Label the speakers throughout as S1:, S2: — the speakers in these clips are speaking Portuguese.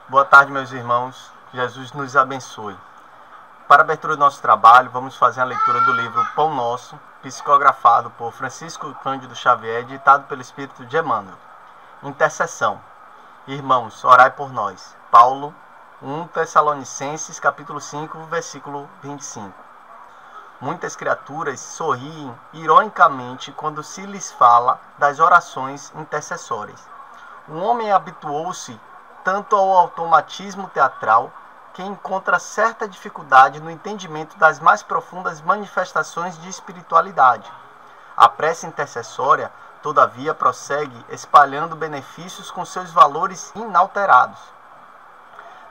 S1: Boa tarde, meus irmãos. Jesus nos abençoe. Para a abertura do nosso trabalho, vamos fazer a leitura do livro Pão Nosso, psicografado por Francisco Cândido Xavier, ditado pelo Espírito de Emmanuel. Intercessão. Irmãos, orai por nós. Paulo, 1 Tessalonicenses, capítulo 5, versículo 25. Muitas criaturas sorriem ironicamente quando se lhes fala das orações intercessórias. O homem habituou-se tanto ao automatismo teatral que encontra certa dificuldade no entendimento das mais profundas manifestações de espiritualidade. A prece intercessória, todavia, prossegue espalhando benefícios com seus valores inalterados.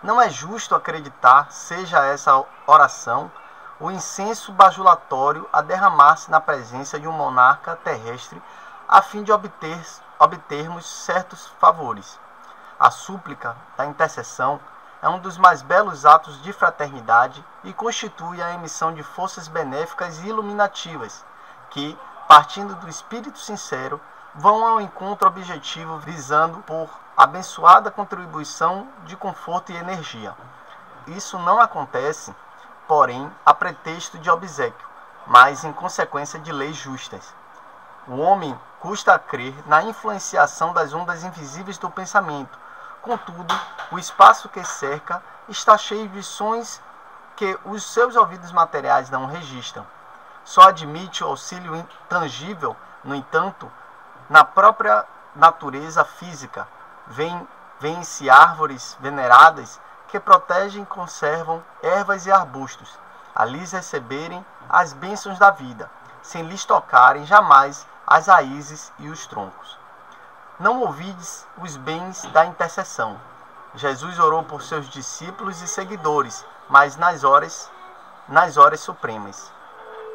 S1: Não é justo acreditar, seja essa oração, o incenso bajulatório a derramar-se na presença de um monarca terrestre a fim de obtermos certos favores. A súplica da intercessão é um dos mais belos atos de fraternidade e constitui a emissão de forças benéficas e iluminativas que, partindo do espírito sincero, vão ao encontro objetivo visando por abençoada contribuição de conforto e energia. Isso não acontece, porém, a pretexto de obséquio, mas em consequência de leis justas. O homem custa a crer na influenciação das ondas invisíveis do pensamento. Contudo, o espaço que cerca está cheio de sons que os seus ouvidos materiais não registram. Só admite o auxílio intangível, no entanto, na própria natureza física. Vêem-se árvores veneradas que protegem e conservam ervas e arbustos, a lhes receberem as bênçãos da vida, sem lhes tocarem jamais as raízes e os troncos. Não ouvides os bens da intercessão. Jesus orou por seus discípulos e seguidores, mas nas horas supremas.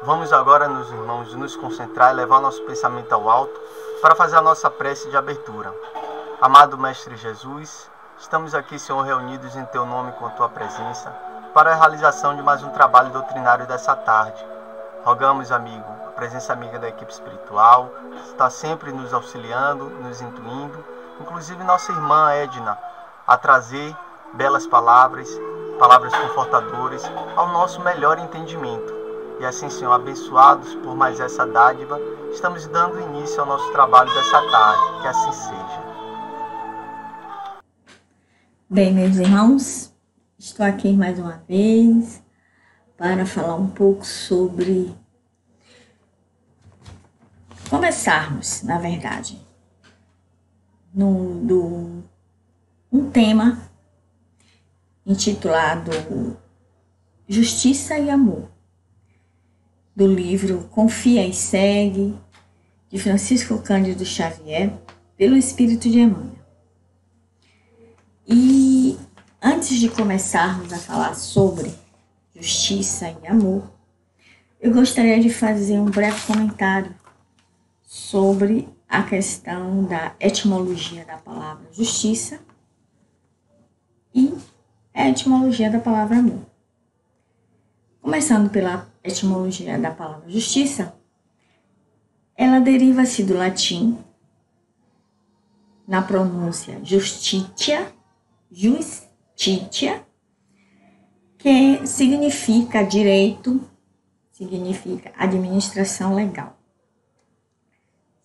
S1: Vamos agora, meus irmãos, nos concentrar e levar nosso pensamento ao alto para fazer a nossa prece de abertura. Amado Mestre Jesus, estamos aqui, Senhor, reunidos em Teu nome com a Tua presença, para a realização de mais um trabalho doutrinário dessa tarde. Rogamos, amigo, a presença amiga da equipe espiritual, que está sempre nos auxiliando, nos intuindo, inclusive nossa irmã Edna, a trazer belas palavras confortadoras, ao nosso melhor entendimento. E assim, Senhor, abençoados por mais essa dádiva, estamos dando início ao nosso trabalho dessa tarde. Que assim seja.
S2: Bem, meus irmãos, estou aqui mais uma vez para falar um pouco sobre começarmos, na verdade, um tema intitulado Justiça e Amor, do livro Confia e Segue, de Francisco Cândido Xavier, pelo Espírito de Emmanuel. E antes de começarmos a falar sobre justiça e amor, eu gostaria de fazer um breve comentário sobre a questão da etimologia da palavra justiça e a etimologia da palavra amor. Começando pela etimologia da palavra justiça, ela deriva-se do latim, na pronúncia justitia, que significa direito, significa administração legal,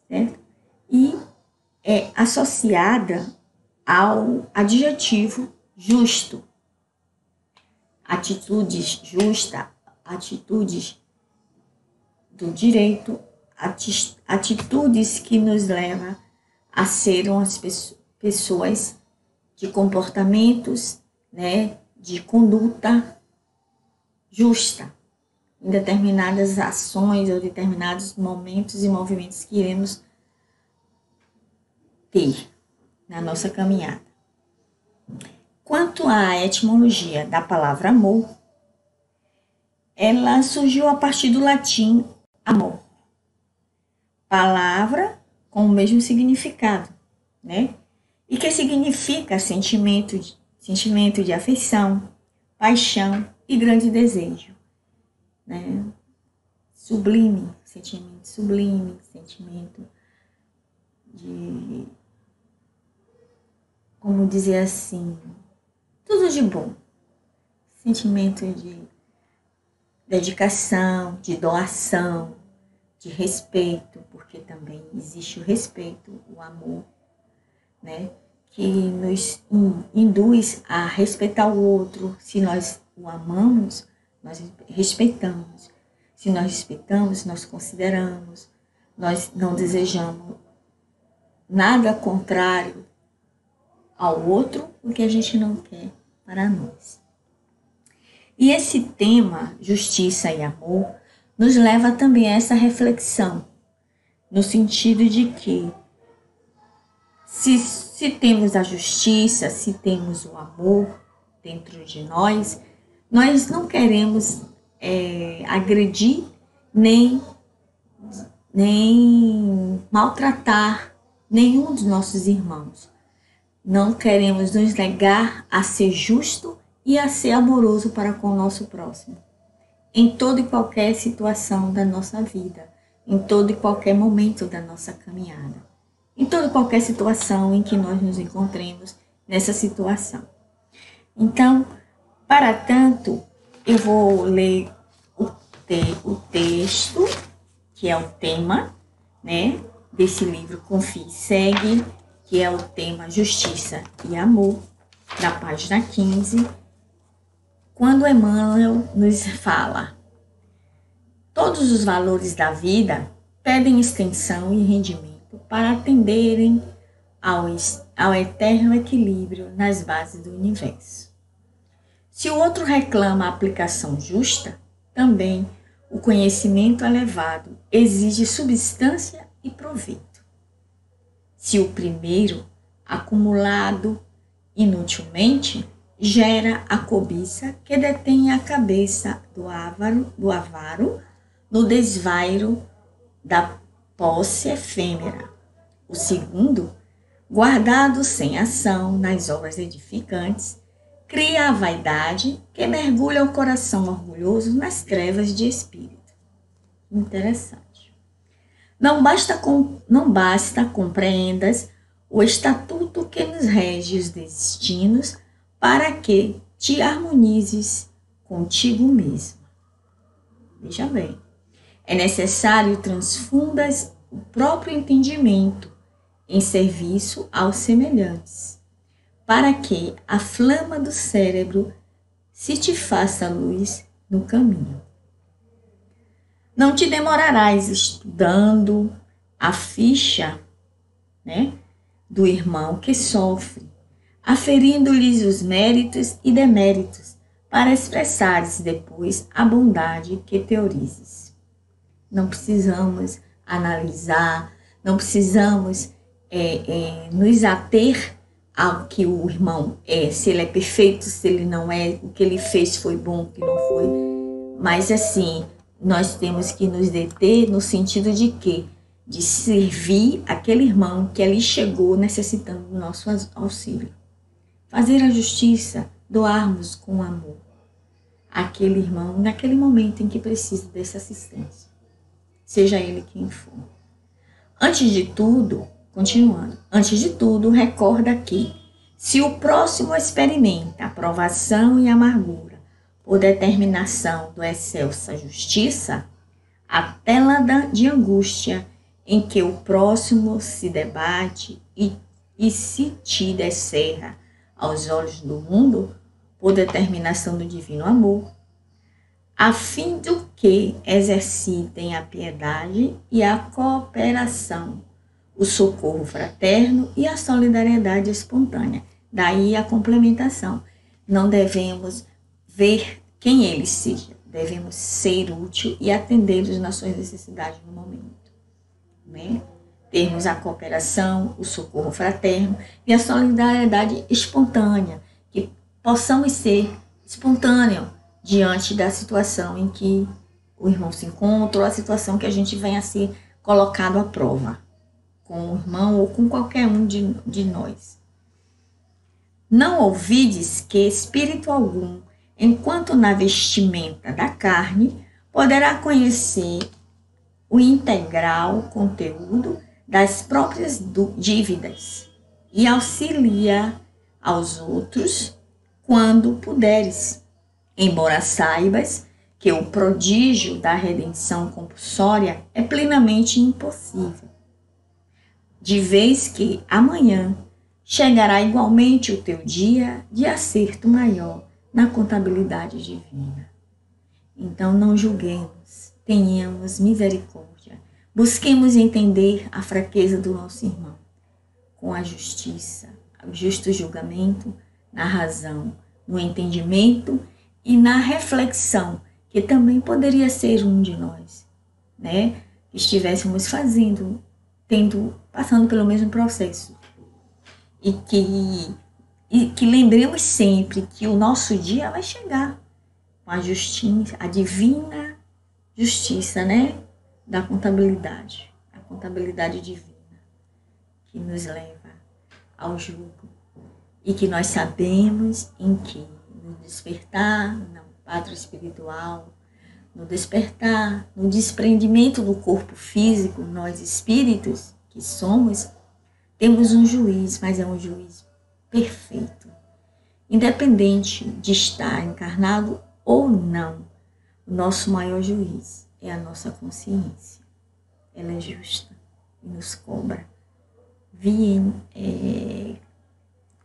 S2: certo? E é associada ao adjetivo justo, atitudes justas, atitudes do direito, atitudes que nos levam a ser umas pessoas de comportamentos, né, de conduta justa em determinadas ações ou determinados momentos e movimentos que iremos ter na nossa caminhada. Quanto à etimologia da palavra amor, ela surgiu a partir do latim amor, palavra com o mesmo significado, né? E que significa sentimento de afeição, paixão e grande desejo, né? Sublime, sentimento de, como dizer assim, tudo de bom. Sentimento de dedicação, de doação, de respeito, porque também existe o respeito, o amor, né? Que nos induz a respeitar o outro. Se nós o amamos, nós respeitamos. Se nós respeitamos, nós consideramos. Nós não desejamos nada contrário ao outro, o que a gente não quer para nós. E esse tema, justiça e amor, nos leva também a essa reflexão, no sentido de que se temos a justiça, se temos o amor dentro de nós não queremos agredir nem maltratar nenhum dos nossos irmãos. Não queremos nos negar a ser justo e a ser amoroso para com o nosso próximo. Em toda e qualquer situação da nossa vida, em todo e qualquer momento da nossa caminhada, em toda e qualquer situação em que nós nos encontremos nessa situação. Então, para tanto, eu vou ler o texto, que é o tema, né, desse livro Confie e Segue, que é o tema Justiça e Amor, da página 15, quando Emmanuel nos fala: todos os valores da vida pedem extensão e rendimento para atenderem ao eterno equilíbrio nas bases do universo. Se o outro reclama a aplicação justa, também o conhecimento elevado exige substância e proveito. Se o primeiro, acumulado inutilmente, gera a cobiça que detém a cabeça do avaro no desvairo da posse efêmera. O segundo, guardado sem ação nas obras edificantes, cria a vaidade que mergulha o coração orgulhoso nas trevas de espírito. Interessante. Não basta compreendas o estatuto que nos rege os destinos para que te harmonizes contigo mesmo. Veja bem, é necessário transfundas o próprio entendimento em serviço aos semelhantes, para que a flama do cérebro se te faça luz no caminho. Não te demorarás estudando a ficha, né, do irmão que sofre, aferindo-lhes os méritos e deméritos, para expressares depois a bondade que teorizes. Não precisamos analisar, não precisamos nos ater ao que o irmão é, se ele é perfeito, se ele não é, o que ele fez foi bom, o que não foi. Mas assim, nós temos que nos deter no sentido de quê? De servir aquele irmão que ali chegou necessitando do nosso auxílio. Fazer a justiça, doarmos com amor aquele irmão naquele momento em que precisa dessa assistência, seja ele quem for. Antes de tudo, continuando, recorda que, se o próximo experimenta a provação e amargura por determinação do excelsa justiça, a tela de angústia em que o próximo se debate e se te descerra aos olhos do mundo, por determinação do divino amor, a fim do que exercitem a piedade e a cooperação, o socorro fraterno e a solidariedade espontânea. Daí a complementação. Não devemos ver quem ele seja, devemos ser útil e atendê-los nas suas necessidades no momento. Né? Termos a cooperação, o socorro fraterno e a solidariedade espontânea, que possamos ser espontâneos diante da situação em que o irmão se encontra ou a situação que a gente venha a ser colocado à prova, com o irmão ou com qualquer um de nós. Não ouvides que espírito algum, enquanto na vestimenta da carne, poderá conhecer o integral conteúdo das próprias dívidas e auxilia aos outros quando puderes, embora saibas que o prodígio da redenção compulsória é plenamente impossível, de vez que amanhã chegará igualmente o teu dia de acerto maior na contabilidade divina. Então não julguemos, tenhamos misericórdia, busquemos entender a fraqueza do nosso irmão, com a justiça, o justo julgamento, na razão, no entendimento e na reflexão, que também poderia ser um de nós, né? Que estivéssemos passando pelo mesmo processo. E que lembremos sempre que o nosso dia vai chegar com a justiça, a divina justiça, né? Da contabilidade, a contabilidade divina, que nos leva ao julgo. E que nós sabemos em que no despertar, no pátrio espiritual, no despertar, no desprendimento do corpo físico, nós espíritos que somos, temos um juiz, mas é um juiz perfeito. Independente de estar encarnado ou não, o nosso maior juiz é a nossa consciência. Ela é justa e nos cobra.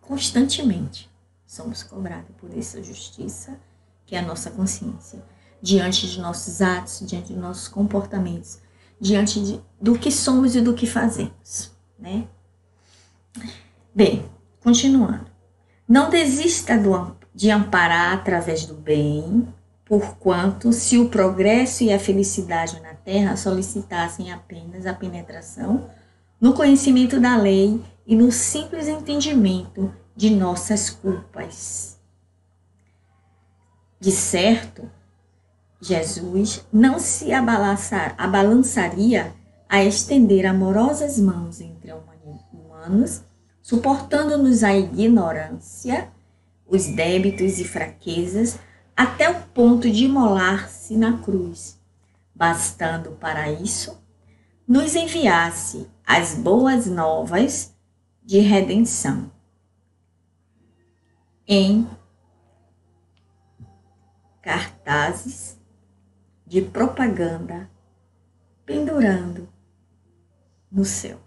S2: Constantemente somos cobrados por essa justiça, que é a nossa consciência, diante de nossos atos, diante de nossos comportamentos, diante do que somos e do que fazemos, né? Bem, continuando. Não desista de amparar através do bem, porquanto, se o progresso e a felicidade na Terra solicitassem apenas a penetração no conhecimento da lei e no simples entendimento de nossas culpas. De certo, Jesus não se abalançaria a estender amorosas mãos entre humanos, suportando-nos a ignorância, os débitos e fraquezas, até o ponto de imolar-se na cruz, bastando para isso nos enviasse as boas novas de redenção em cartazes de propaganda pendurando no céu.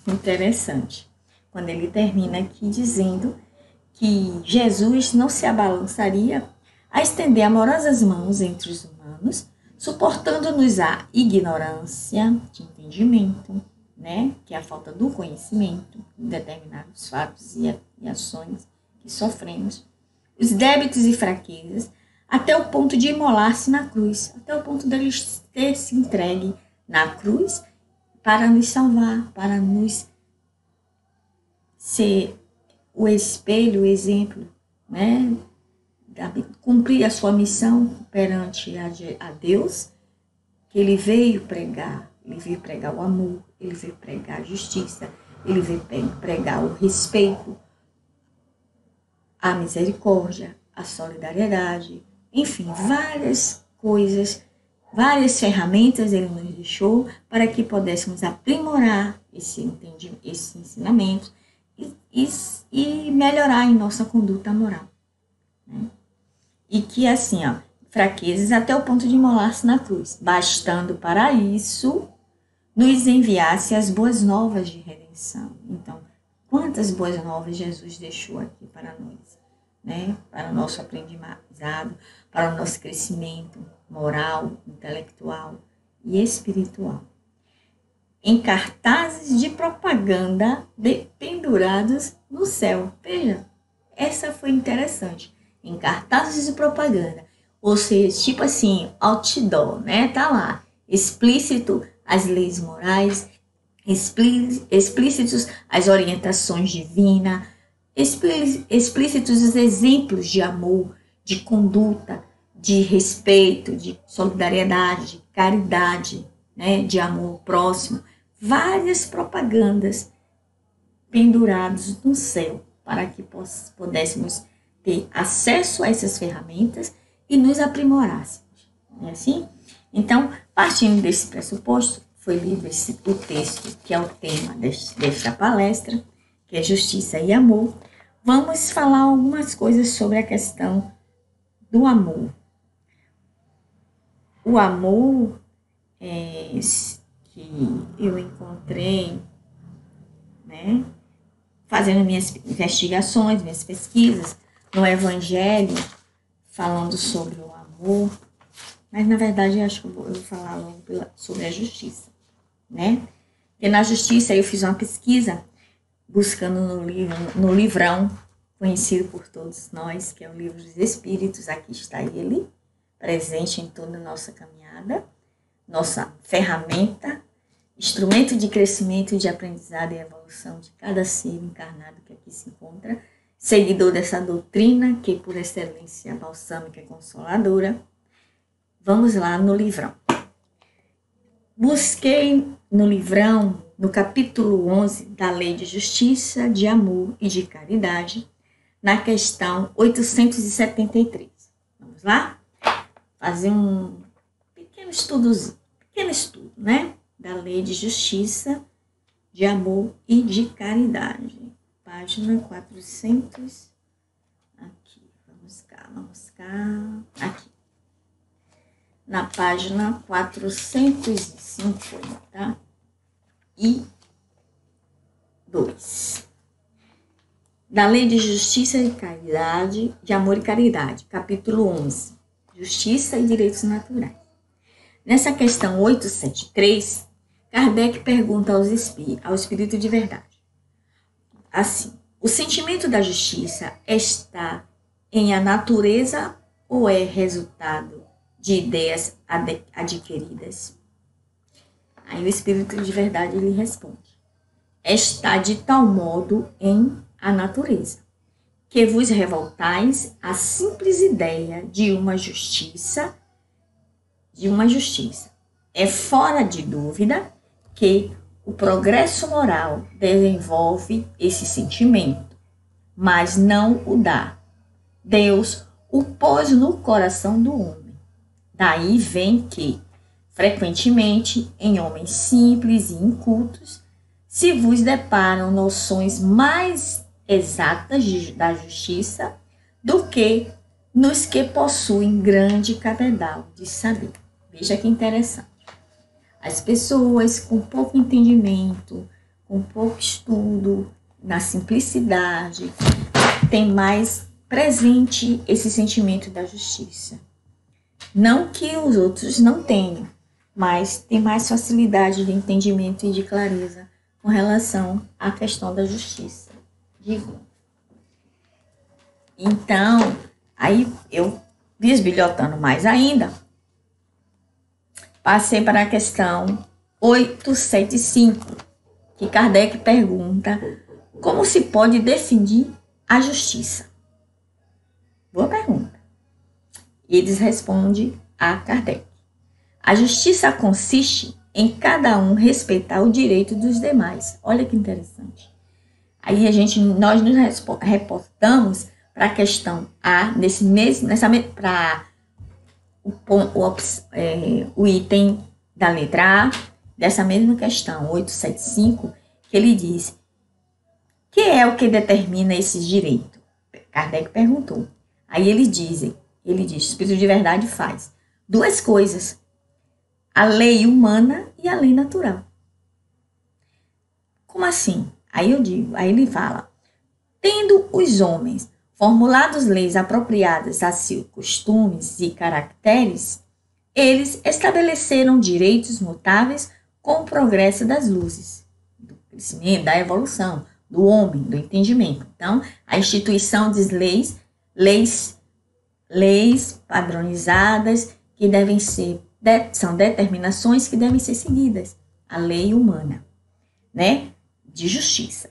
S2: Interessante, quando ele termina aqui dizendo que Jesus não se abalançaria a estender amorosas mãos entre os humanos, suportando-nos a ignorância de entendimento, né? Que é a falta do conhecimento de determinados fatos e ações que sofremos, os débitos e fraquezas, até o ponto de imolar-se na cruz, até o ponto dele ter se entregue na cruz para nos salvar, para nos ser o espelho, o exemplo, né? Cumprir a sua missão perante a Deus, que ele veio pregar o amor, ele veio pregar a justiça, ele veio pregar o respeito, a misericórdia, a solidariedade, enfim, várias coisas, várias ferramentas ele nos deixou para que pudéssemos aprimorar esse ensinamento e melhorar em nossa conduta moral, né? E que assim, fraquezas até o ponto de imolar-se na cruz, bastando para isso nos enviasse as boas novas de redenção. Então, quantas boas novas Jesus deixou aqui para nós, né? Para o nosso aprendizado, para o nosso crescimento moral, intelectual e espiritual. Em cartazes de propaganda pendurados no céu. Veja, essa foi interessante. Em cartazes de propaganda, ou seja, tipo assim, outdoor, né? Tá lá, explícito as leis morais, explícitos as orientações divinas, explícitos os exemplos de amor, de conduta, de respeito, de solidariedade, de caridade, né? De amor próximo, várias propagandas penduradas no céu, para que pudéssemos ter acesso a essas ferramentas e nos aprimorássemos. Não é assim? Então, partindo desse pressuposto, foi lido o texto, que é o tema desta palestra, que é Justiça e Amor, Vamos falar algumas coisas sobre a questão do amor. O amor que eu encontrei, né, fazendo minhas investigações, minhas pesquisas no Evangelho, falando sobre o amor, mas na verdade eu acho que eu vou falar logo sobre a justiça, né? Porque na justiça eu fiz uma pesquisa buscando no livrão, conhecido por todos nós, que é o Livro dos Espíritos. Aqui está ele, presente em toda a nossa caminhada, nossa ferramenta, instrumento de crescimento, de aprendizado e evolução de cada ser encarnado que aqui se encontra, seguidor dessa doutrina que por excelência balsâmica e consoladora. Vamos lá no livrão. Busquei no livrão, no capítulo 11 da Lei de Justiça, de Amor e de Caridade, na questão 873. Vamos lá? Fazer um pequeno estudo, né? Da Lei de Justiça, de Amor e de Caridade. Página 400. Aqui, vamos cá. Aqui. Na página 452. Da Lei de Justiça e Caridade, de Amor e Caridade, capítulo 11. Justiça e Direitos Naturais. Nessa questão 873, Kardec pergunta ao Espírito de Verdade. Assim, o sentimento da justiça está em a natureza ou é resultado de ideias adquiridas? Aí o Espírito de Verdade lhe responde: está de tal modo em a natureza, que vos revoltais à simples ideia de uma justiça. É fora de dúvida que o progresso moral desenvolve esse sentimento, mas não o dá. Deus o pôs no coração do homem. Daí vem que, frequentemente, em homens simples e incultos, se vos deparam noções mais exatas da justiça do que nos que possuem grande cabedal de saber. Veja que interessante. As pessoas com pouco entendimento, com pouco estudo, na simplicidade, têm mais presente esse sentimento da justiça. Não que os outros não tenham, mas tem mais facilidade de entendimento e de clareza com relação à questão da justiça. Digo. Então, aí eu, bisbilhotando mais ainda, passei para a questão 875, que Kardec pergunta como se pode definir a justiça. Boa pergunta. E eles respondem a Kardec: a justiça consiste em cada um respeitar o direito dos demais. Olha que interessante. Aí nós nos reportamos para a questão A, para o item da letra A, dessa mesma questão, 875, que ele diz: que é o que determina esses direitos? Kardec perguntou. Aí ele diz, o Espírito de Verdade faz duas coisas: a lei humana e a lei natural. Como assim? Aí ele fala: tendo os homens formulados leis apropriadas a seus costumes e caracteres, eles estabeleceram direitos mutáveis com o progresso das luzes, do crescimento, da evolução, do homem, do entendimento. Então, a instituição diz leis padronizadas que são determinações que devem ser seguidas. A lei humana, né? De justiça.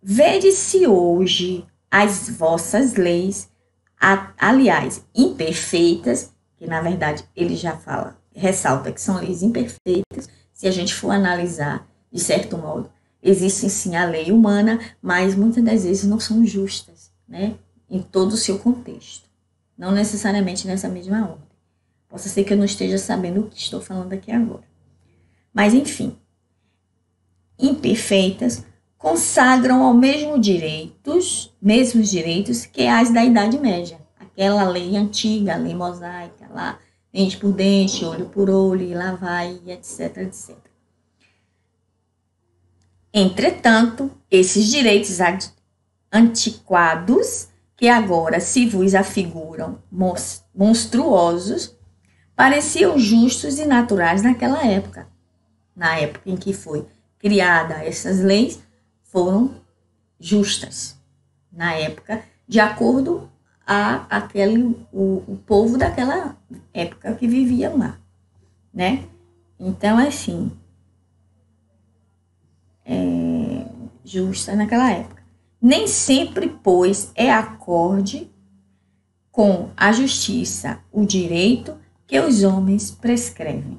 S2: Vede-se hoje as vossas leis, aliás, imperfeitas, que na verdade ele já ressalta que são leis imperfeitas, se a gente for analisar de certo modo. Existe sim a lei humana, mas muitas das vezes não são justas, né? Em todo o seu contexto. Não necessariamente nessa mesma ordem. Possa ser que eu não esteja sabendo o que estou falando aqui agora. Mas, enfim, imperfeitas, consagram ao mesmos direitos que as da Idade Média. Aquela lei antiga, a lei mosaica, lá, dente por dente, olho por olho, e lá vai, etc, etc. Entretanto, esses direitos antiquados, que agora se vos afiguram monstruosos, pareciam justos e naturais naquela época. Na época em que foi criada essas leis, foram justas. Na época, de acordo o povo daquela época que viviam lá, né? Então, assim, justa naquela época. Nem sempre, pois, é acorde com a justiça o direito que os homens prescrevem.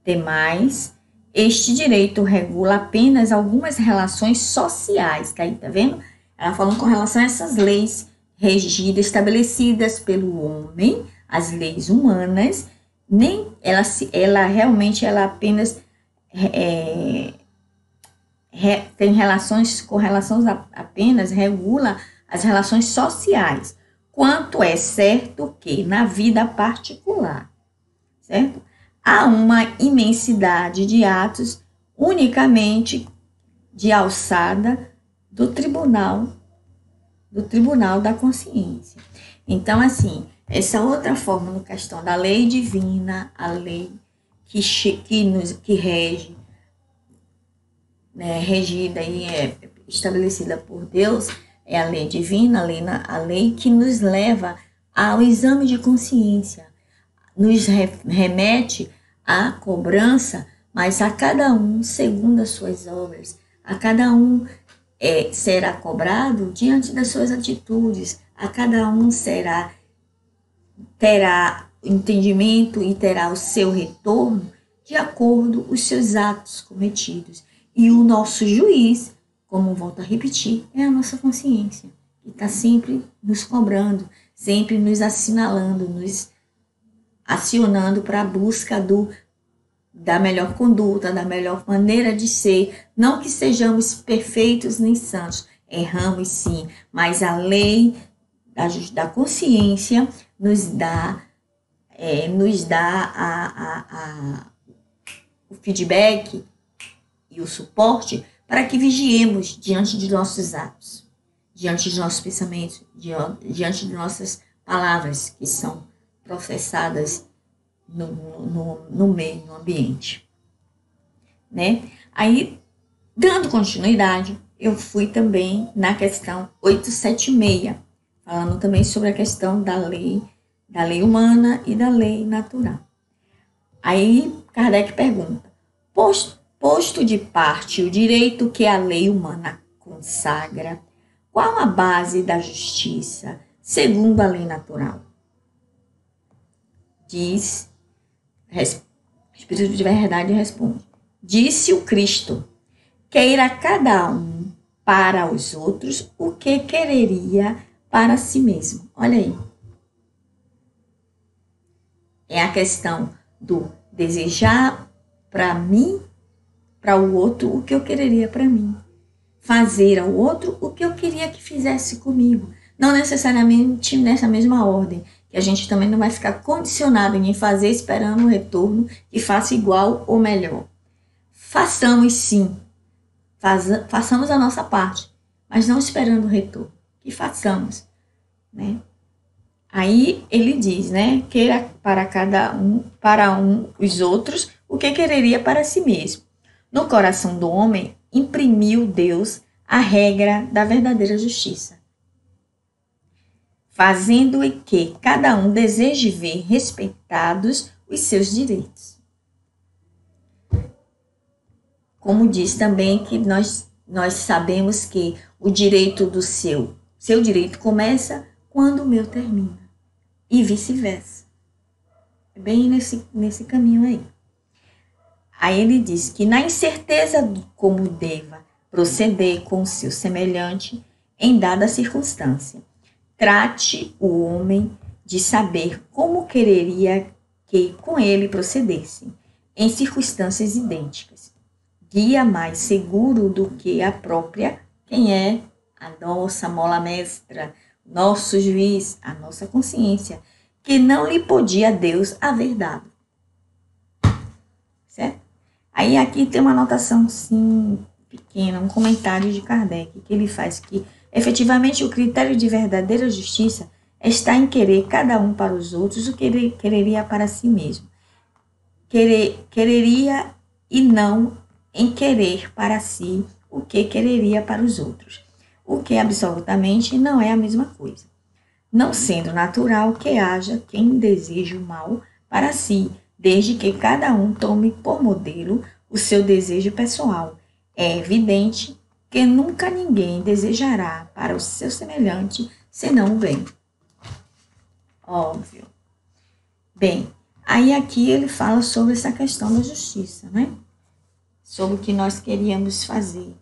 S2: Demais, este direito regula apenas algumas relações sociais, tá aí, tá vendo? Ela falando com relação a essas leis regidas, estabelecidas pelo homem, as leis humanas, nem ela realmente apenas tem relações com relações apenas regula as relações sociais, quanto é certo que na vida particular, certo? Há uma imensidade de atos unicamente de alçada do tribunal da consciência. Então, assim, essa outra forma na questão da lei divina, a lei que rege, né, regida e estabelecida por Deus, é a lei divina, a lei que nos leva ao exame de consciência, nos remete à cobrança, mas a cada um segundo as suas obras, a cada um será cobrado diante das suas atitudes, a cada um terá entendimento e terá o seu retorno de acordo com os seus atos cometidos. E o nosso juiz, como volto a repetir, é a nossa consciência, que está sempre nos cobrando, sempre nos assinalando, nos acionando para a busca da melhor conduta, da melhor maneira de ser. Não que sejamos perfeitos nem santos, erramos sim, mas a lei da consciência nos dá o feedback e o suporte para que vigiemos diante de nossos atos, diante de nossos pensamentos, diante de nossas palavras que são professadas no meio, no ambiente, né? Aí, dando continuidade, eu fui também na questão 876, falando também sobre a questão da lei humana e da lei natural. Aí, Kardec pergunta, posto de parte o direito que a lei humana consagra, qual a base da justiça, segundo a lei natural? Diz, Espírito de Verdade responde, disse o Cristo, queira cada um para os outros o que quereria para si mesmo. Olha aí. É a questão do desejar para mim, para o outro, o que eu quereria para mim. Fazer ao outro o que eu queria que fizesse comigo. Não necessariamente nessa mesma ordem, que a gente também não vai ficar condicionado em fazer esperando um retorno que faça igual ou melhor. Façamos sim, façamos a nossa parte, mas não esperando o retorno, que façamos, né? Aí ele diz, né, queira para os outros o que quereria para si mesmo. No coração do homem imprimiu Deus a regra da verdadeira justiça, fazendo que cada um deseje ver respeitados os seus direitos. Como diz também que nós sabemos que o direito do seu direito começa quando o meu termina, e vice-versa. É bem nesse caminho aí. Aí ele diz que na incerteza de como deva proceder com o seu semelhante em dada circunstância, trate o homem de saber como quereria que com ele procedessem, em circunstâncias idênticas. guia mais seguro do que a própria, quem é a nossa mola mestra, nosso juiz, a nossa consciência, que não lhe podia Deus haver dado. Certo? Aí aqui tem uma anotação, sim, pequena, um comentário de Kardec, que ele faz que, efetivamente, o critério de verdadeira justiça está em querer cada um para os outros o que ele quereria para si mesmo. Quereria e não em querer para si o que quereria para os outros, o que absolutamente não é a mesma coisa. Não sendo natural que haja quem deseje o mal para si, desde que cada um tome por modelo o seu desejo pessoal. É evidente que nunca ninguém desejará para o seu semelhante senão o bem. Óbvio. Bem, aí aqui ele fala sobre essa questão da justiça, né? Sobre o que nós queríamos fazer,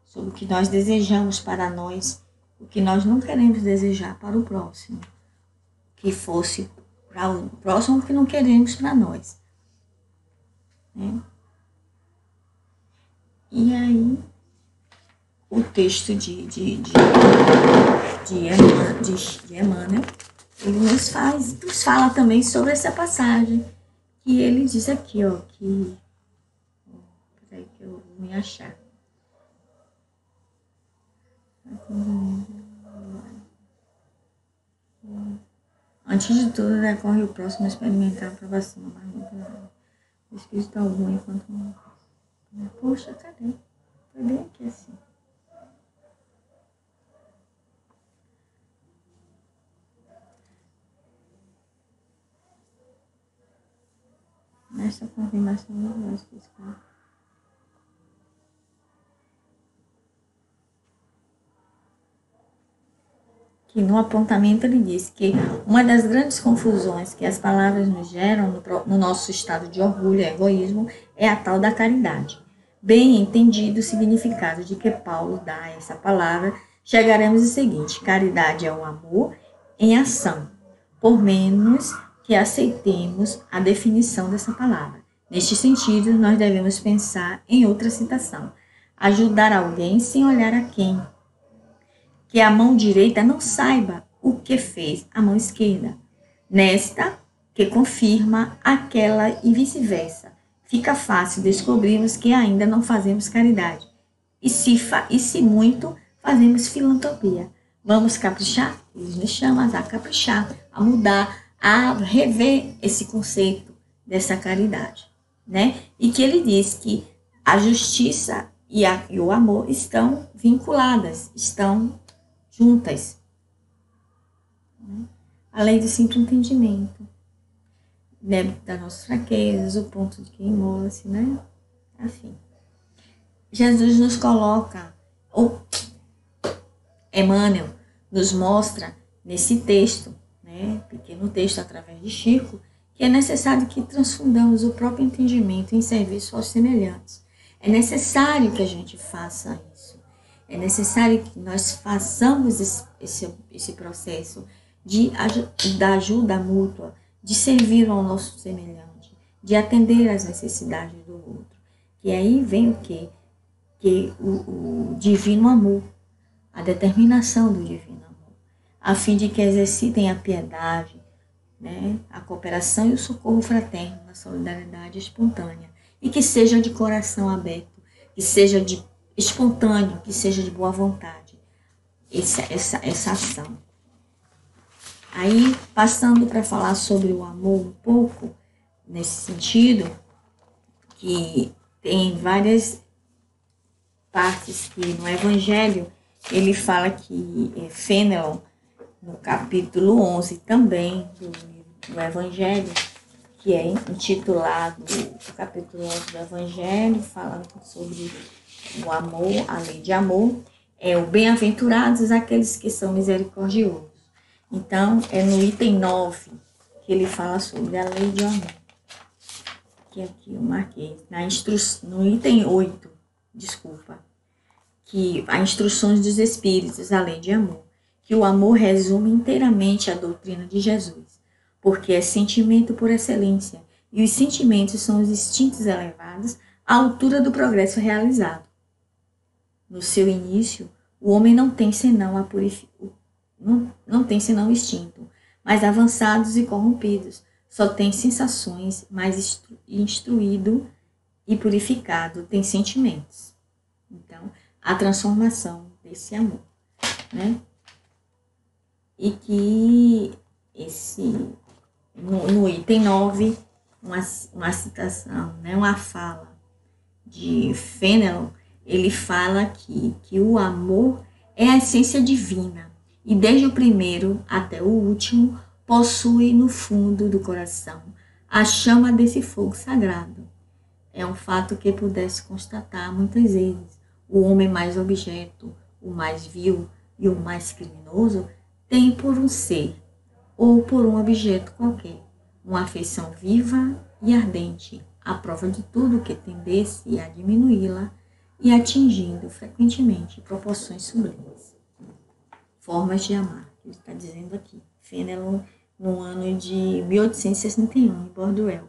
S2: sobre o que nós desejamos para nós, o que nós não queremos desejar para o próximo, que fosse para o próximo o que não queremos para nós. Né? E aí, o texto de Emmanuel, ele nos fala também sobre essa passagem, que ele diz aqui, ó, que... Peraí que eu vou me achar. Antes de tudo, decorre o próximo a experimentar a aprovação, mas muito espírito algum enquanto não. Poxa, cadê? Foi bem aqui assim. Nesta confirmação do vosso fiscal. Que no apontamento ele diz que uma das grandes confusões que as palavras nos geram no nosso estado de orgulho e egoísmo é a tal da caridade. Bem entendido o significado de que Paulo dá a essa palavra, chegaremos ao seguinte: caridade é o amor em ação, por menos que aceitemos a definição dessa palavra. Neste sentido, nós devemos pensar em outra citação: ajudar alguém sem olhar a quem. Que a mão direita não saiba o que fez a mão esquerda. Nesta, que confirma aquela e vice-versa. Fica fácil descobrirmos que ainda não fazemos caridade. E se muito, fazemos filantropia. Vamos caprichar? Ele nos chama a caprichar, a mudar, a rever esse conceito dessa caridade. Né? E que ele diz que a justiça e o amor estão vinculadas, estão juntas, né? Além do simples entendimento, né, das nossas fraquezas, o ponto de quem imola-se, né? Assim, Jesus nos coloca, ou Emmanuel nos mostra nesse texto, né, pequeno texto através de Chico, que é necessário que transfundamos o próprio entendimento em serviço aos semelhantes. É necessário que a gente faça isso. É necessário que nós façamos esse processo da ajuda mútua, de servir ao nosso semelhante, de atender às necessidades do outro. Que aí vem o quê? Que o divino amor, a determinação do divino amor, a fim de que exercitem a piedade, né, a cooperação e o socorro fraterno, na solidariedade espontânea, e que seja de coração aberto, que seja espontâneo, que seja de boa vontade, essa ação. Aí, passando para falar sobre o amor um pouco, nesse sentido, que tem várias partes que no Evangelho, ele fala que Fenelon, no capítulo 11 também do Evangelho, que é intitulado, o capítulo 11 do Evangelho, falando sobre o amor, a lei de amor, é o bem-aventurados aqueles que são misericordiosos. Então, é no item 9 que ele fala sobre a lei de amor. Que aqui eu marquei. No item 8, que há instruções dos Espíritos, a lei de amor, que o amor resume inteiramente a doutrina de Jesus, porque é sentimento por excelência, e os sentimentos são os instintos elevados à altura do progresso realizado. No seu início, o homem não tem senão não tem senão o instinto, mais avançados e corrompidos. Só tem sensações, mais instruído e purificado, tem sentimentos. Então, a transformação desse amor, né? E que no item 9, uma citação, né? Uma fala de Fenelon, ele fala aqui que o amor é a essência divina e desde o primeiro até o último possui no fundo do coração a chama desse fogo sagrado. É um fato que pudesse constatar muitas vezes. O homem mais objeto, o mais vil e o mais criminoso tem por um ser ou por um objeto qualquer uma afeição viva e ardente, à prova de tudo que tendesse a diminuí-la e atingindo frequentemente proporções sublimes. Formas de amar, ele está dizendo aqui. Fenelon, no ano de 1861, em Bordeaux.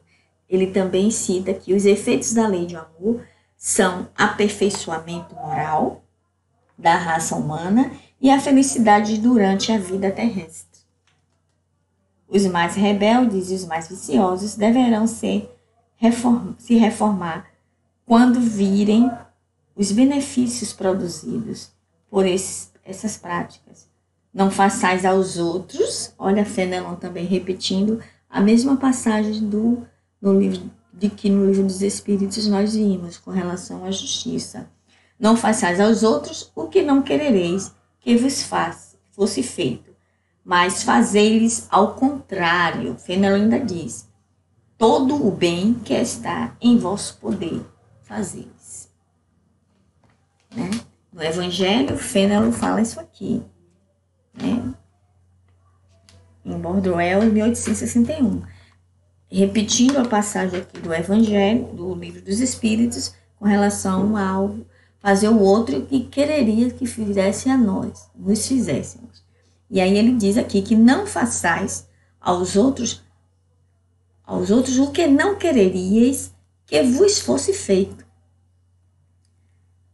S2: Ele também cita que os efeitos da lei de amor são aperfeiçoamento moral da raça humana e a felicidade durante a vida terrestre. Os mais rebeldes e os mais viciosos deverão se reformar quando virem os benefícios produzidos por essas práticas. Não façais aos outros, olha Fenelon também repetindo a mesma passagem no livro dos Espíritos nós vimos com relação à justiça. Não façais aos outros o que não querereis que vos fosse feito, mas fazei-lhes ao contrário. Fenelon ainda diz, todo o bem que está em vosso poder, fazei-lhes. Né? No Evangelho, Fenelon fala isso aqui, né? Em Bordeaux, em 1861. Repetindo a passagem aqui do Evangelho, do Livro dos Espíritos, com relação ao fazer o outro que quereria que fizesse a nós, nos fizéssemos. E aí ele diz aqui que não façais aos outros o que não quereríeis que vos fosse feito,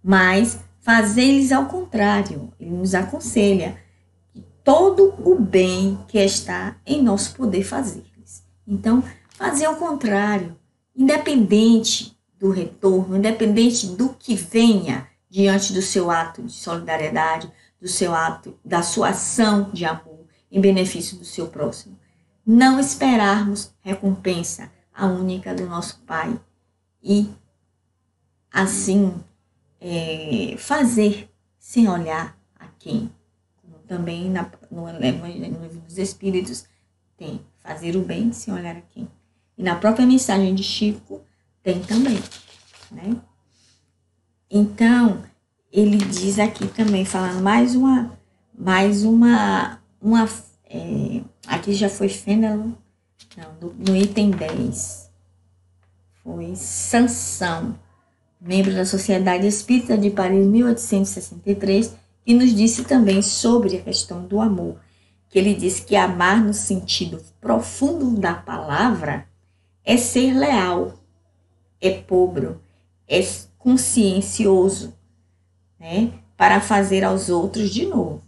S2: mas fazei-lhes ao contrário. Ele nos aconselha que todo o bem que está em nosso poder fazer-lhes. Então, fazer ao contrário, independente do retorno, independente do que venha diante do seu ato de solidariedade, do seu ato, da sua ação de amor em benefício do seu próximo. Não esperarmos recompensa, a única do nosso Pai. E, assim, fazer sem olhar a quem. Como também no Livro dos Espíritos tem fazer o bem sem olhar a quem. E na própria mensagem de Chico tem também, né? Então, ele diz aqui também, falando aqui já foi Fenelon, no item 10, foi Sansão, membro da Sociedade Espírita de Paris, 1863, que nos disse também sobre a questão do amor, que ele disse que amar no sentido profundo da palavra é ser leal, é pobre, é consciencioso, né, para fazer aos outros de novo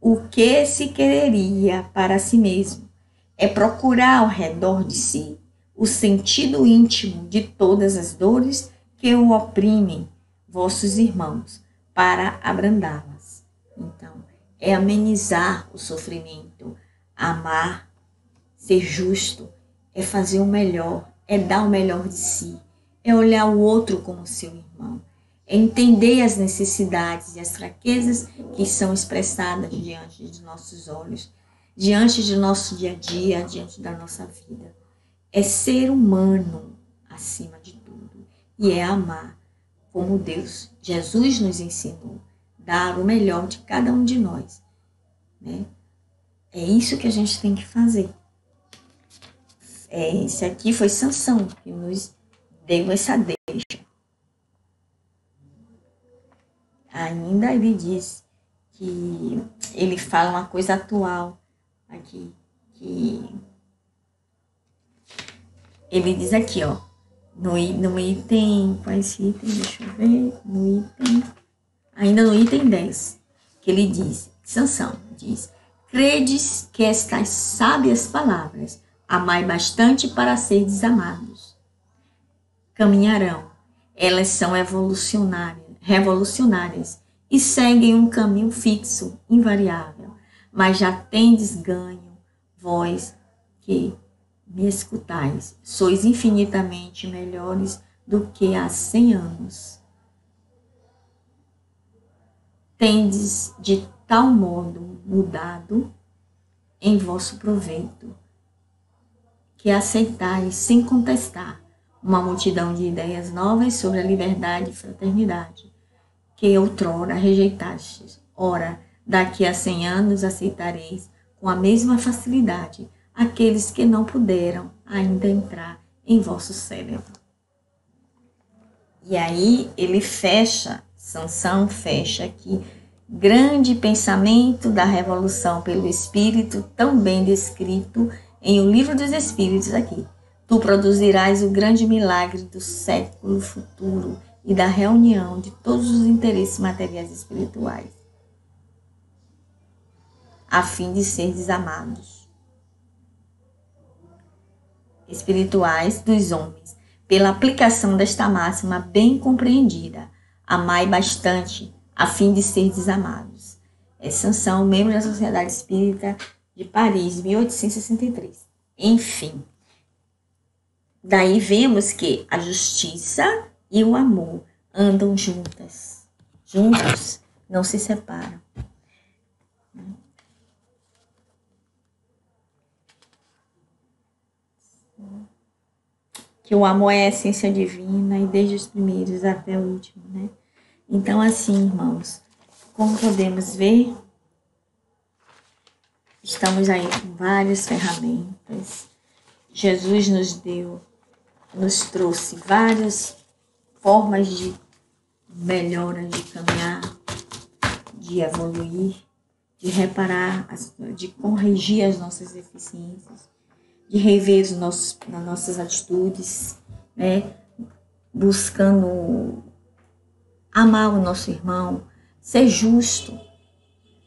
S2: o que se quereria para si mesmo. É procurar ao redor de si o sentido íntimo de todas as dores que o oprimem, vossos irmãos, para abrandá-las. Então, é amenizar o sofrimento, amar, ser justo, é fazer o melhor, é dar o melhor de si, é olhar o outro como seu irmão, é entender as necessidades e as fraquezas que são expressadas diante de nossos olhos, diante do nosso dia a dia, diante da nossa vida. É ser humano acima de tudo e é amar como Deus, Jesus nos ensinou, dar o melhor de cada um de nós, né? É isso que a gente tem que fazer. Esse aqui foi Sansão que nos deu essa deixa. Ainda ele diz que ele fala uma coisa atual aqui, que ele diz aqui, no item, qual é esse item? Deixa eu ver, ainda no item 10, que ele diz, Sansão diz, credes que estas sábias palavras, amai bastante para serdes amados. Caminharão, elas são revolucionárias e seguem um caminho fixo, invariável, mas já tendes ganho, vós que me escutais, sois infinitamente melhores do que há 100 anos. Tendes de tal modo mudado em vosso proveito, que aceitais sem contestar uma multidão de ideias novas sobre a liberdade e fraternidade, que outrora rejeitastes. Ora, daqui a 100 anos aceitareis com a mesma facilidade aqueles que não puderam ainda entrar em vosso cérebro. E aí ele fecha, Sansão fecha aqui, grande pensamento da revolução pelo Espírito, tão bem descrito em O Livro dos Espíritos aqui. Tu produzirás o grande milagre do século futuro e da reunião de todos os interesses materiais e espirituais, a fim de seres amados, espirituais dos homens, pela aplicação desta máxima bem compreendida, amai bastante, a fim de seres amados. É Sansão, membro da Sociedade Espírita de Paris, 1863. Enfim, daí vemos que a justiça e o amor andam juntos, não se separam. Que o amor é a essência divina e desde os primeiros até o último, né? Então, assim, irmãos, como podemos ver, estamos aí com várias ferramentas. Jesus nos trouxe várias formas de melhora, de caminhar, de evoluir, de reparar, de corrigir as nossas deficiências, de rever as nossas atitudes, né? Buscando amar o nosso irmão, ser justo,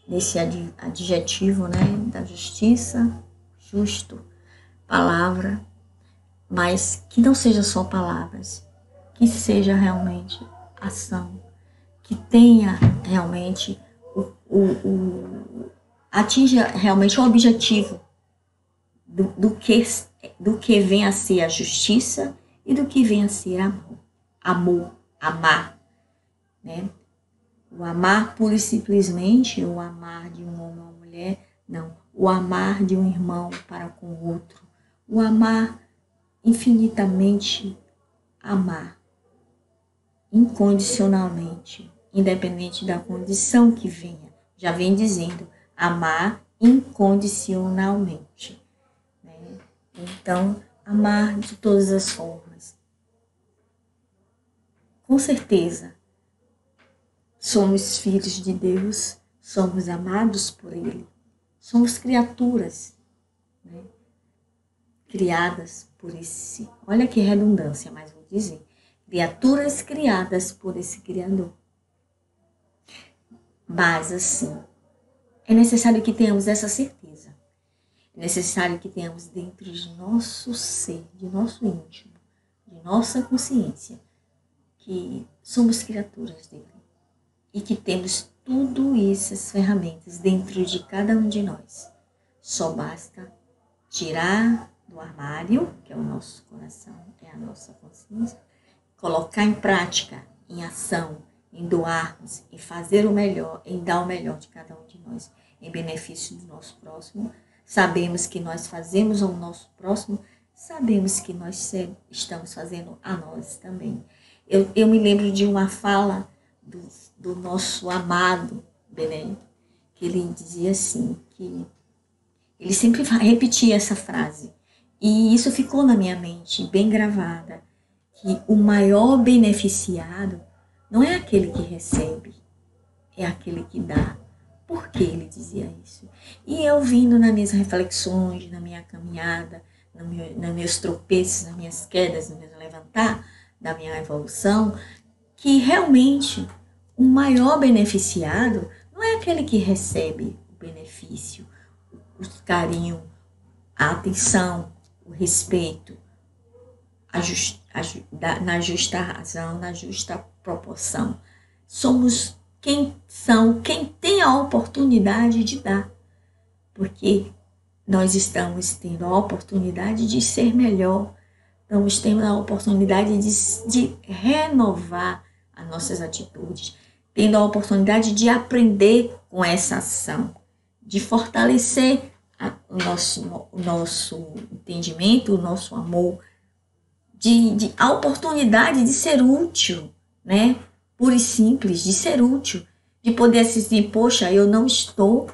S2: nesse adjetivo, né? Da justiça, justo, palavra, mas que não seja só palavras, que seja realmente ação, que tenha realmente atinja realmente o objetivo do que vem a ser a justiça e do que vem a ser amor, amar, né? O amar pura e simplesmente, o amar de um homem ou uma mulher, não. O amar de um irmão para com o outro. O amar infinitamente, amar incondicionalmente, independente da condição que venha. Já vem dizendo, amar incondicionalmente. Então, amar de todas as formas. Com certeza, somos filhos de Deus, somos amados por Ele, somos criaturas, né? Criadas por esse, olha que redundância, mas vou dizer, criaturas criadas por esse Criador. Mas assim, é necessário que tenhamos essa certeza. É necessário que tenhamos dentro de nosso ser, de nosso íntimo, de nossa consciência, que somos criaturas dele. E que temos tudo essas ferramentas dentro de cada um de nós. Só basta tirar do armário, que é o nosso coração, é a nossa consciência, colocar em prática, em ação, em doarmos, em fazer o melhor, em dar o melhor de cada um de nós, em benefício do nosso próximo. Sabemos que nós fazemos ao nosso próximo, sabemos que nós estamos fazendo a nós também. Eu me lembro de uma fala do nosso amado Bené, que ele dizia assim, que ele sempre repetia essa frase, e isso ficou na minha mente, bem gravada, que o maior beneficiado não é aquele que recebe, é aquele que dá. Por que ele dizia isso? E eu vindo nas minhas reflexões, na minha caminhada, nos meus tropeços, nas minhas quedas, no meu levantar, da minha evolução, que realmente o maior beneficiado não é aquele que recebe o benefício, o carinho, a atenção, o respeito, na justa razão, na justa proporção. Somos quem tem a oportunidade de dar, porque nós estamos tendo a oportunidade de ser melhor, estamos tendo a oportunidade de renovar as nossas atitudes, tendo a oportunidade de aprender com essa ação, de fortalecer o nosso entendimento, o nosso amor, a oportunidade de ser útil, né? Pura e simples, de ser útil, de poder assistir, poxa, eu não estou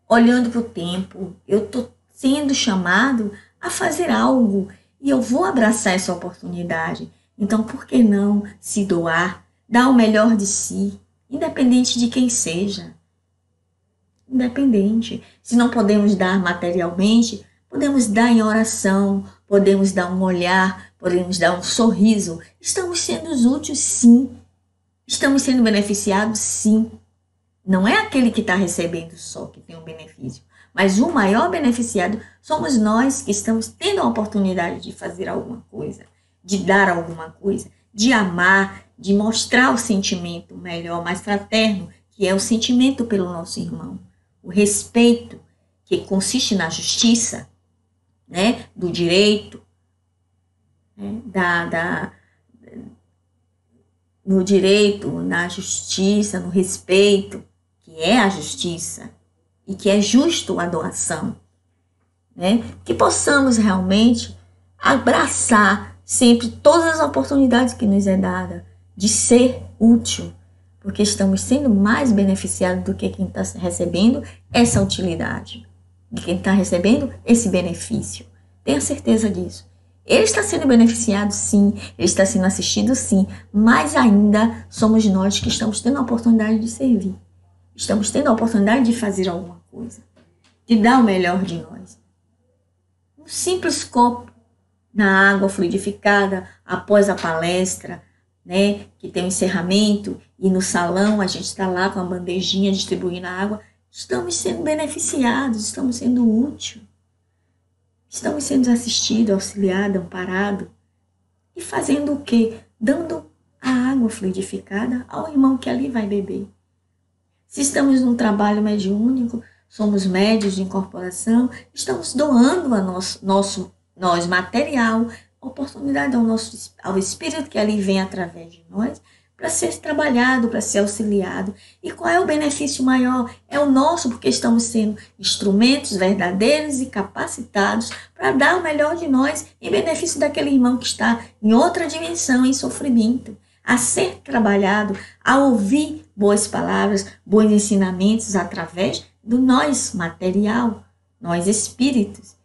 S2: olhando para o tempo, eu estou sendo chamado a fazer algo e eu vou abraçar essa oportunidade. Então, por que não se doar, dar o melhor de si, independente de quem seja? Independente. Se não podemos dar materialmente, podemos dar em oração, podemos dar um olhar, podemos dar um sorriso. Estamos sendo úteis, sim. Estamos sendo beneficiados, sim. Não é aquele que está recebendo só que tem um benefício, mas o maior beneficiado somos nós que estamos tendo a oportunidade de fazer alguma coisa, de dar alguma coisa, de amar, de mostrar o sentimento melhor, mais fraterno, que é o sentimento pelo nosso irmão. O respeito, que consiste na justiça, né, do direito, né, no direito, na justiça, no respeito, que é a justiça e que é justo a doação, né? Que possamos realmente abraçar sempre todas as oportunidades que nos é dada de ser útil, porque estamos sendo mais beneficiados do que quem está recebendo essa utilidade, de quem está recebendo esse benefício. Tenha certeza disso. Ele está sendo beneficiado, sim, ele está sendo assistido, sim, mas ainda somos nós que estamos tendo a oportunidade de servir. Estamos tendo a oportunidade de fazer alguma coisa, de dar o melhor de nós. Um simples copo na água fluidificada após a palestra, né, que tem um encerramento, e no salão a gente está lá com a bandejinha distribuindo a água. Estamos sendo beneficiados, estamos sendo úteis. Estamos sendo assistidos, auxiliados, amparados. E fazendo o quê? Dando a água fluidificada ao irmão que ali vai beber. Se estamos num trabalho mediúnico, somos médios de incorporação, estamos doando a nós material, oportunidade ao espírito que ali vem através de nós, para ser trabalhado, para ser auxiliado. E qual é o benefício maior? É o nosso, porque estamos sendo instrumentos verdadeiros e capacitados para dar o melhor de nós em benefício daquele irmão que está em outra dimensão, em sofrimento, a ser trabalhado, a ouvir boas palavras, bons ensinamentos através do nós material, nós espíritos,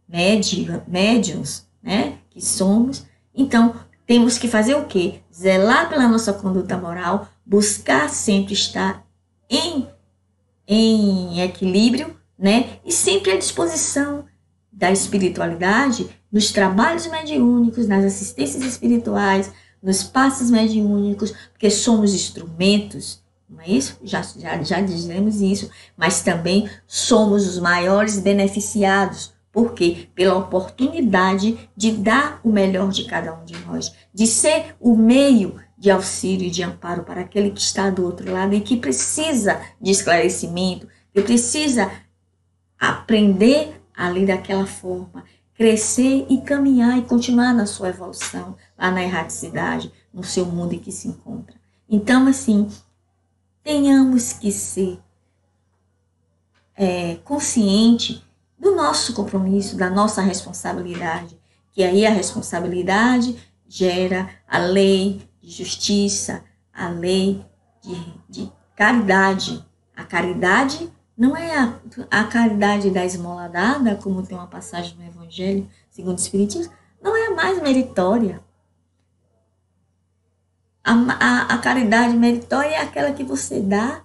S2: médiuns, né, que somos. Então, temos que fazer o quê? Zelar pela nossa conduta moral, buscar sempre estar em equilíbrio, né? E sempre à disposição da espiritualidade, nos trabalhos mediúnicos, nas assistências espirituais, nos passos mediúnicos, porque somos instrumentos, não é isso? Já dizemos isso, mas também somos os maiores beneficiados. Por quê? Pela oportunidade de dar o melhor de cada um de nós, de ser o meio de auxílio e de amparo para aquele que está do outro lado e que precisa de esclarecimento, que precisa aprender ali daquela forma, crescer e caminhar e continuar na sua evolução, lá na erraticidade, no seu mundo em que se encontra. Então, assim, tenhamos que ser consciente do nosso compromisso, da nossa responsabilidade, que aí a responsabilidade gera a lei de justiça, a lei de caridade. A caridade não é a caridade da esmola dada, como tem uma passagem no Evangelho segundo o Espiritismo, não é a mais meritória. A caridade meritória é aquela que você dá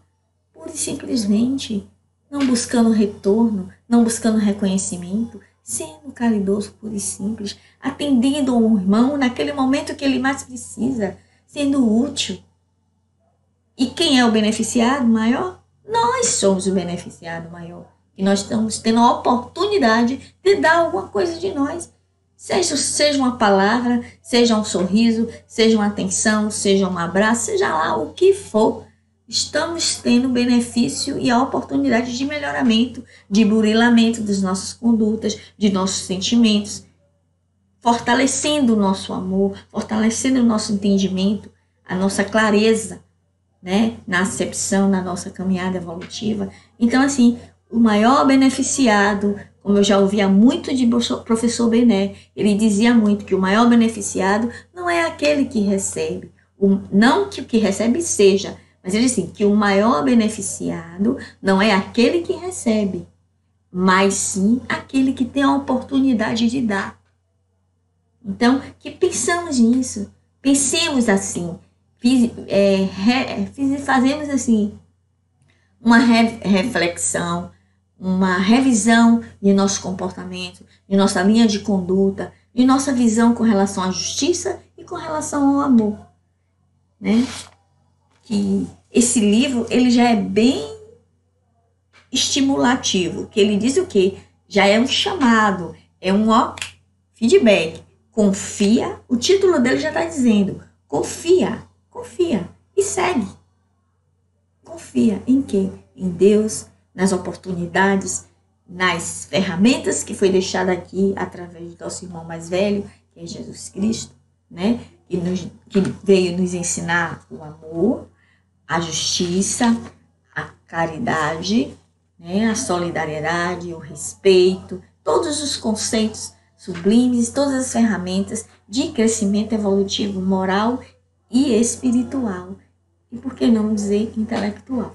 S2: pura e simplesmente, não buscando retorno, não buscando reconhecimento, sendo caridoso, puro e simples, atendendo ao irmão naquele momento que ele mais precisa, sendo útil. E quem é o beneficiado maior? Nós somos o beneficiado maior. E nós estamos tendo a oportunidade de dar alguma coisa de nós. Seja uma palavra, seja um sorriso, seja uma atenção, seja um abraço, seja lá o que for. Estamos tendo o benefício e a oportunidade de melhoramento, de burilamento das nossas condutas, de nossos sentimentos, fortalecendo o nosso amor, fortalecendo o nosso entendimento, a nossa clareza, né, na acepção, na nossa caminhada evolutiva. Então, assim, o maior beneficiado, como eu já ouvia muito de professor Bené, ele dizia muito que o maior beneficiado não é aquele que recebe, não que o que recebe seja, mas ele diz assim, que o maior beneficiado não é aquele que recebe, mas sim aquele que tem a oportunidade de dar. Então, que pensamos nisso, pensemos assim, fazemos assim, uma reflexão, uma revisão de nosso comportamento, de nossa linha de conduta, de nossa visão com relação à justiça e com relação ao amor, né? Que esse livro, ele já é bem estimulativo, que ele diz o quê? Já é um chamado, é um feedback. Confia, o título dele já está dizendo, confia e segue. Confia em quê? Em Deus, nas oportunidades, nas ferramentas que foi deixada aqui através do nosso irmão mais velho, que é Jesus Cristo, né? Que veio nos ensinar o amor, a justiça, a caridade, né? A solidariedade, o respeito, todos os conceitos sublimes, todas as ferramentas de crescimento evolutivo moral e espiritual. E por que não dizer intelectual?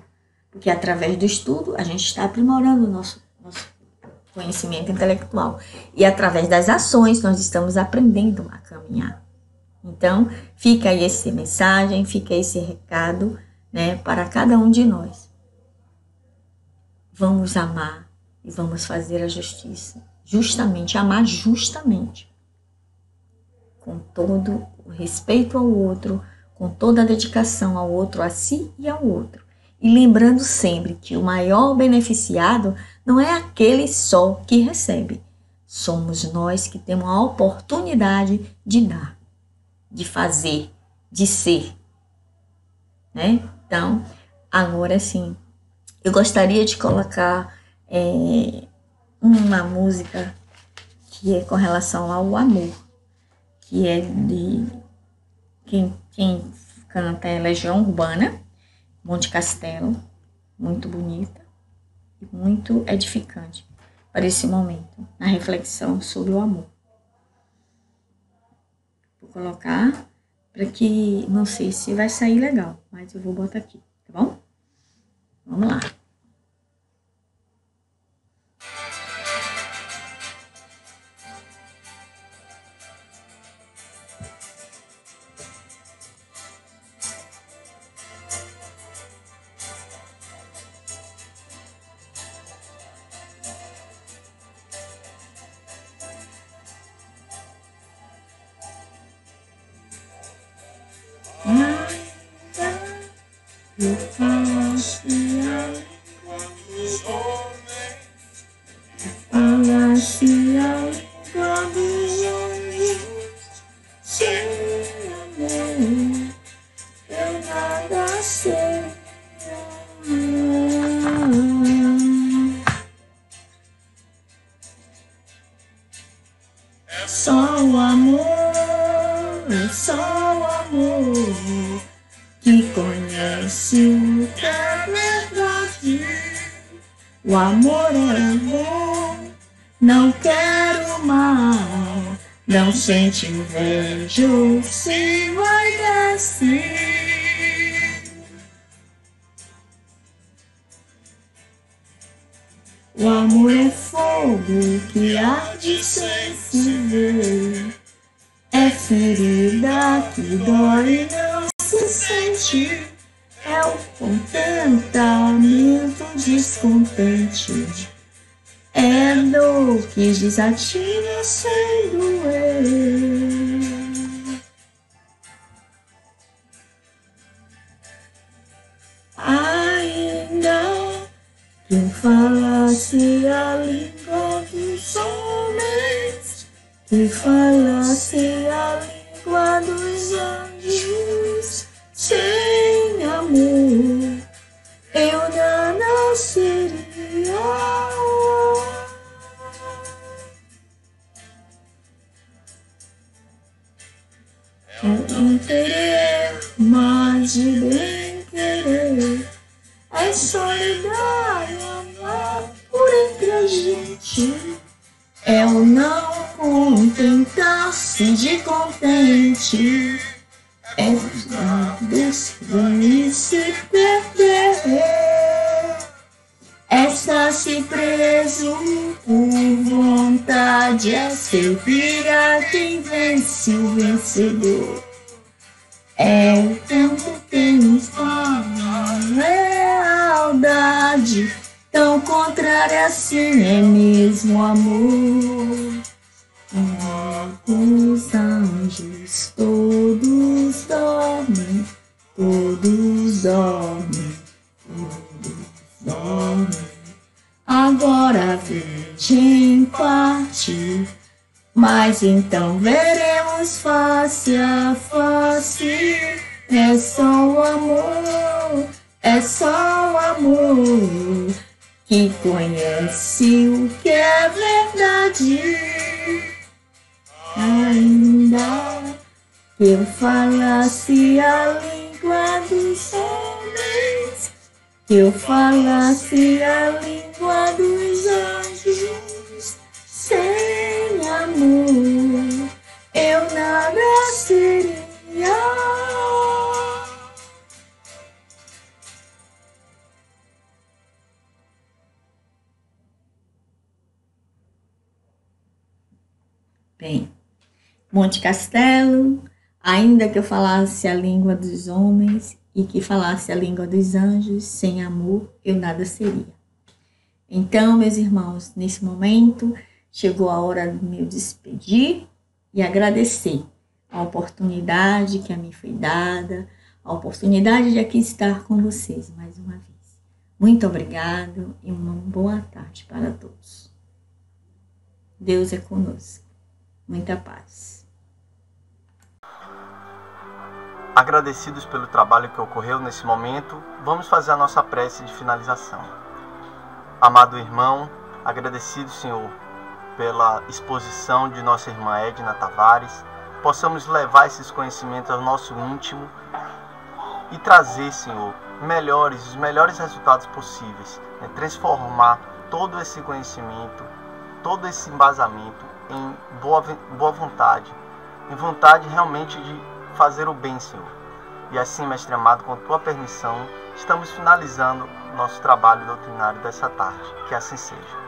S2: Porque através do estudo a gente está aprimorando o nosso conhecimento intelectual. E através das ações nós estamos aprendendo a caminhar. Então, fica aí essa mensagem, fica esse recado, né, para cada um de nós. Vamos amar e vamos fazer a justiça. Justamente, amar justamente. Com todo o respeito ao outro, com toda a dedicação ao outro, a si e ao outro. E lembrando sempre que o maior beneficiado não é aquele só que recebe. Somos nós que temos a oportunidade de dar, de fazer, de ser. Né? Então, agora sim, eu gostaria de colocar uma música que é com relação ao amor, que é de quem canta é Legião Urbana, Monte Castelo, muito bonita e muito edificante para esse momento, na reflexão sobre o amor. Vou colocar para que, não sei se vai sair legal, mas eu vou botar aqui, tá bom? Vamos lá.
S3: O amor é bom, não quero mal, não sente inveja, se vai descer. O amor é fogo que arde sem se ver, é ferida que dói e não se sente. É o contentamento descontente, é dor que desatina sem doer. Ainda que eu falasse a língua dos homens, que falasse a língua dos anjos, sem amor eu não seria. É um querer, mas de bem querer, é solidário amar por entre a gente. É o não contentar-se de contente, é descer se perder, é estar se preso por vontade, é servir a quem vence o vencedor. É o tanto que nos fala lealdade, tão contrária assim é mesmo amor. Os anjos todos dormem, todos dormem, todos dormem. Agora vejo em parte, mas então veremos face a face. É só o amor, é só o amor que conhece o que é verdade. Ainda que eu falasse a língua dos homens, que eu falasse a língua dos anjos, sem amor eu nada seria.
S2: Bem, Monte Castelo, ainda que eu falasse a língua dos homens e que falasse a língua dos anjos, sem amor eu nada seria. Então, meus irmãos, nesse momento chegou a hora de me despedir e agradecer a oportunidade que a mim foi dada, a oportunidade de aqui estar com vocês mais uma vez. Muito obrigado e uma boa tarde para todos. Deus é conosco. Muita paz.
S1: Agradecidos pelo trabalho que ocorreu nesse momento, vamos fazer a nossa prece de finalização. Amado irmão, agradecido, Senhor, pela exposição de nossa irmã Edna Tavares, possamos levar esses conhecimentos ao nosso íntimo e trazer, Senhor, os melhores resultados possíveis, né? Transformar todo esse conhecimento, todo esse embasamento em boa vontade, em vontade realmente de fazer o bem, Senhor. E assim, Mestre amado, com Tua permissão, estamos finalizando nosso trabalho doutrinário dessa tarde. Que assim seja.